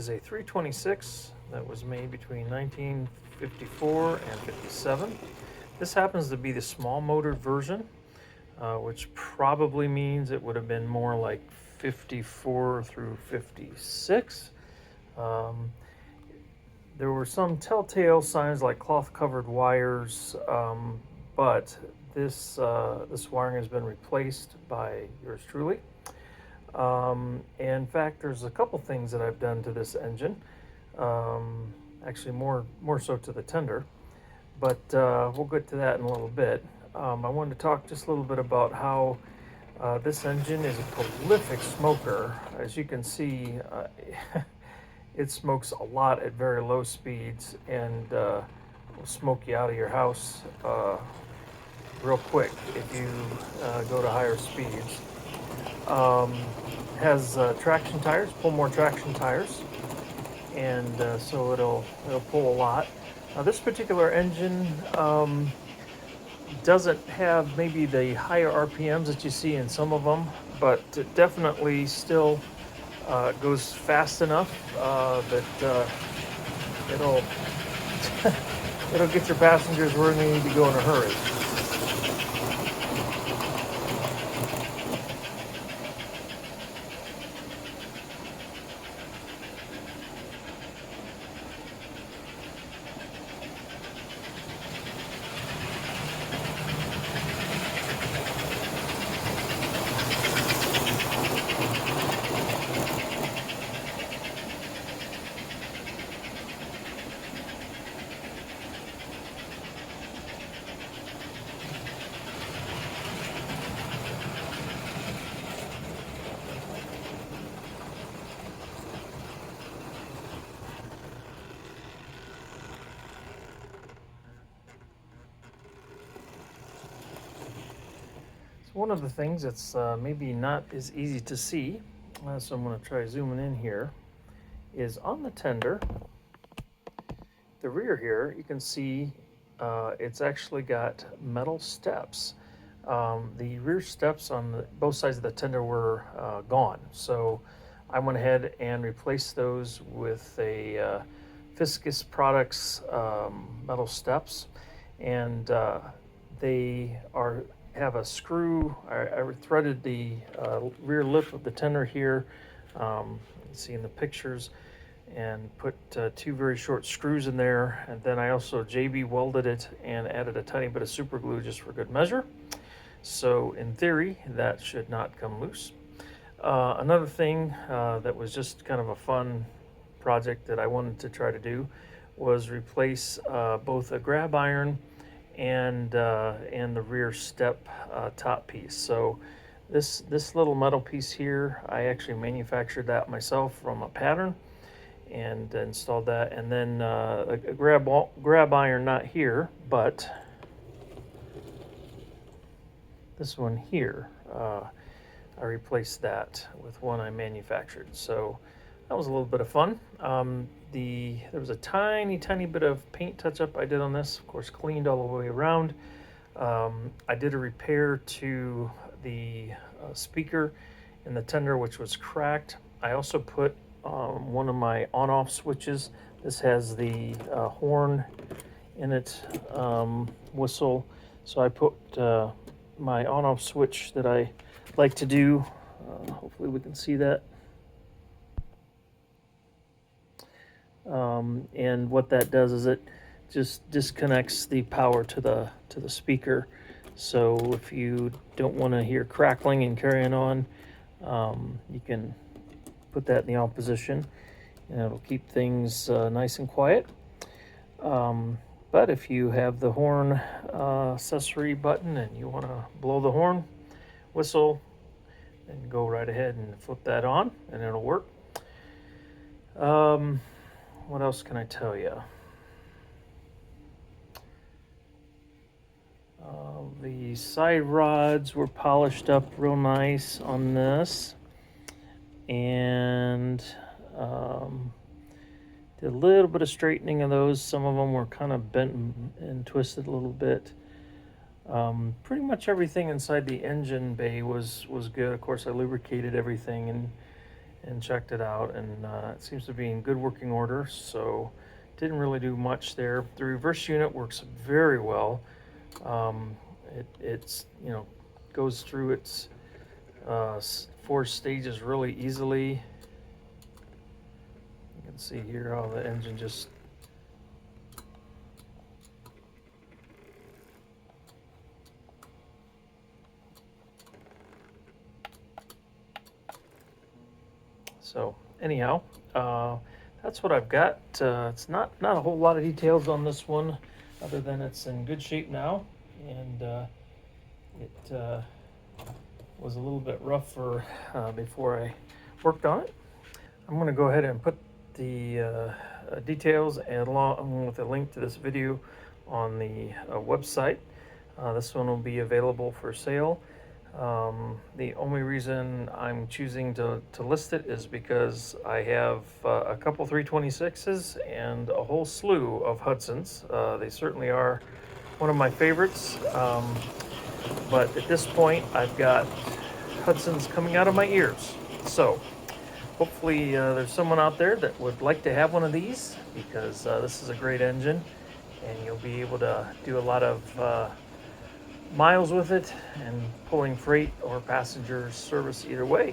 is a 326 that was made between 1954 and 57. This happens to be the small motor version, which probably means it would have been more like 54 through 56. There were some telltale signs like cloth-covered wires, but this wiring has been replaced by yours truly. In fact, there's a couple things that I've done to this engine. Actually, more so to the tender, but we'll get to that in a little bit. I wanted to talk just a little bit about how this engine is a prolific smoker. As you can see, it smokes a lot at very low speeds and will smoke you out of your house real quick if you go to higher speeds. Has traction tires, pull more traction tires, and so it'll pull a lot. Now this particular engine doesn't have maybe the higher RPMs that you see in some of them, but it definitely still goes fast enough that it'll it'll get your passengers where they need to go in a hurry. One of the things that's maybe not as easy to see, so I'm going to try zooming in here, is on the tender, the rear here, you can see it's actually got metal steps. The rear steps on both sides of the tender were gone, so I went ahead and replaced those with a Fiscus Products metal steps, and they have a screw. I threaded the rear lip of the tender here, you can see in the pictures, and put two very short screws in there, and then I also JB welded it and added a tiny bit of super glue just for good measure. So in theory, that should not come loose. Another thing that was just kind of a fun project that I wanted to try to do was replace both a grab iron and the rear step top piece. So this little metal piece here, I actually manufactured that myself from a pattern and installed that, and then a grab iron, not here, but this one here, I replaced that with one I manufactured. So that was a little bit of fun. There was a tiny bit of paint touch-up I did on this, of course cleaned all the way around. I did a repair to the speaker in the tender, which was cracked. I also put one of my on-off switches. This has the horn in it, whistle. So I put my on-off switch that I like to do. Hopefully we can see that. And what that does is it just disconnects the power to the speaker. So if you don't want to hear crackling and carrying on, you can put that in the on position, and it'll keep things nice and quiet. But if you have the horn accessory button and you want to blow the horn, whistle, then go right ahead and flip that on, and it'll work. What else can I tell you? The side rods were polished up real nice on this, and did a little bit of straightening of those. Some of them were kind of bent and twisted a little bit. Pretty much everything inside the engine bay was good. Of course, I lubricated everything and checked it out, and it seems to be in good working order, so didn't really do much there. The reverse unit works very well. It's goes through its 4 stages really easily. You can see here how the engine just so anyhow, that's what I've got. It's not a whole lot of details on this one, other than it's in good shape now, and it was a little bit rough for before I worked on it. I'm going to go ahead and put the details and along with a link to this video on the website. This one will be available for sale. The only reason I'm choosing to list it is because I have a couple 326s and a whole slew of Hudsons. They certainly are one of my favorites, but at this point I've got Hudsons coming out of my ears. So hopefully there's someone out there that would like to have one of these, because this is a great engine and you'll be able to do a lot of miles with it and pulling freight or passenger service either way.